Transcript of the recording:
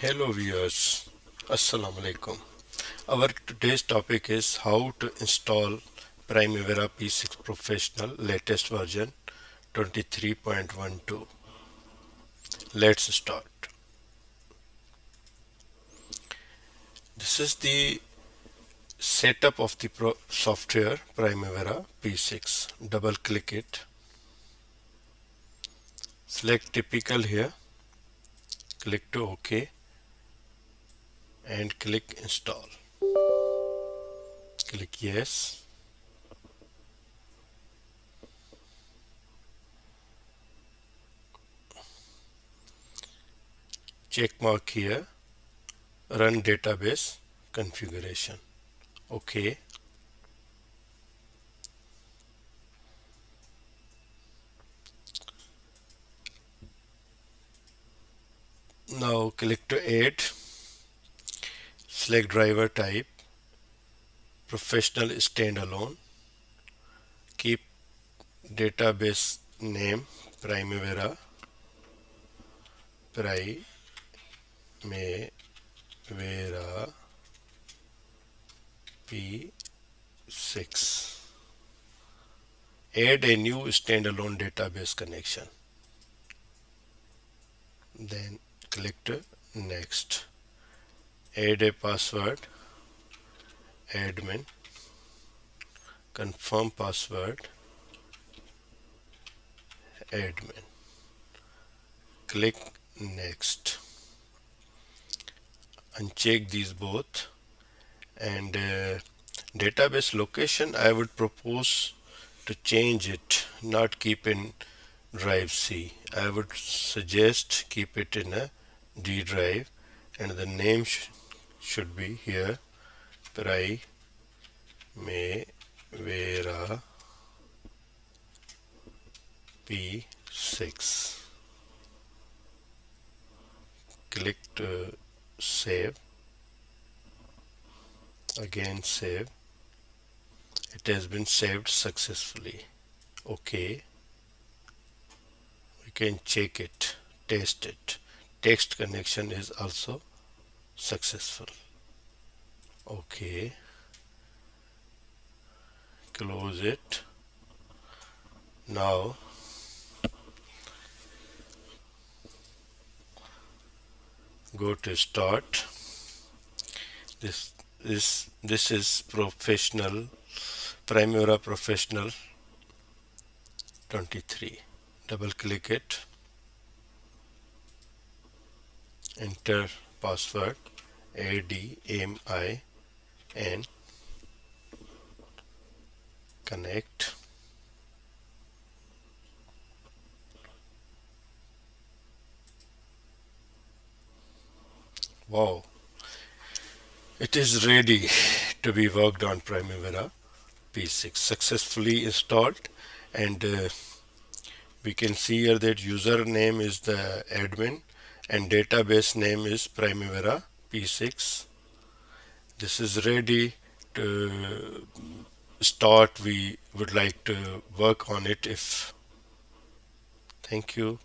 Hello viewers, Assalamu alaikum. Our today's topic is how to install Primavera P6 Professional latest version 23.12. Let's start. This is the setup of the software Primavera P6. Double click it. Select typical here. Click to OK and click install. Click yes. Check mark here. Run database configuration. OK. Now click to add. Select driver type. Professional standalone. Keep database name Primavera P6. Add a new standalone database connection. Then click to next. Add a password. Admin. Confirm password. Admin. Click next. Uncheck these both. And database location, I would propose to change it, not keep in drive C. I would suggest keep it in a D drive, and the name should be here Primavera P6. Click to save. Again save. It has been saved successfully. OK. We can check it, test it. Text connection is also successful. OK. Close it. Now go to start. This is professional Primavera Professional 23. Double click it. Enter password ADMI and connect. Wow, it is ready to be worked on Primavera P6, successfully installed, and we can see here that username is the admin and database name is Primavera P6. This is ready to start. We would like to work on it if. Thank you.